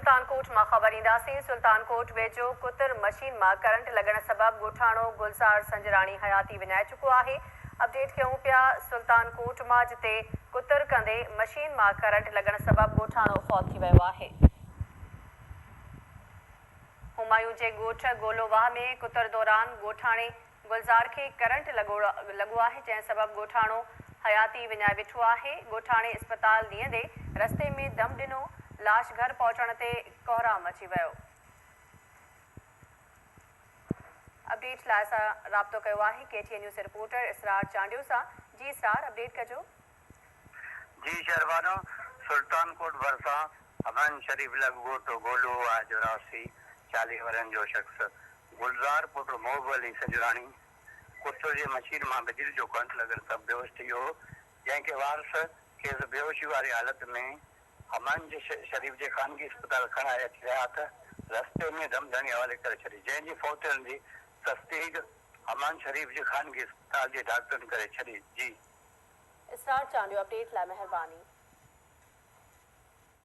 सुल्तानकोट में खबर ईंदासीं। सुल्तानकोट वेझो कुतर मशीन में करंट लगण सबब गोठाणो गुलज़ार संजराणी हयाती विञाए चुको है। अपडेट कयूं पिया सुल्तानकोट में, जिते कुतर कंदे मशीन में करंट लगण सबब गोठाणो फौत थी वियो है। हुमायूं जे ॻोठ गोलोवाह में कुतर दौरान गोठाणे गुलज़ार के करंट लगो है, जैं सबब गोठाणो हयाती विञाए वेठो है। गोठाणे अस्पताल नींदे रस्ते में दम ॾिनो। लाश घर पहुंचण ते कोहराम अची वियो। अपडेट लाइ असां राब्तो कयो आहे केटीएन न्यूज़ रिपोर्टर इसरार चांडियो सां। जी इसरार, अपडेट कजो। जी शहरबानो, सुल्तानकोट भरसा अमन शरीफ लॻ गोलो आहे जो रहासी 40 वरनि जो शख़्स गुलज़ार पुट मोहब अली संजराणी कुतर जे मशीन में बिजली जो करंट लगन सब बेहोश थी वियो, जंहिंखे वारस खेसि बेहोशी वारी हालत में अमन शरीफ के खानगी अस्पताल खणाए अची रहा था। रस्ते में दम धणी हवाले करे छॾी, जंहिंजी फौतनि जी तस्दीक अमन शरीफ के खानगी अस्पताल के डॉक्टरनि करे छॾी। जी इसरार चांडियो, अपडेट लाइ महिरबानी।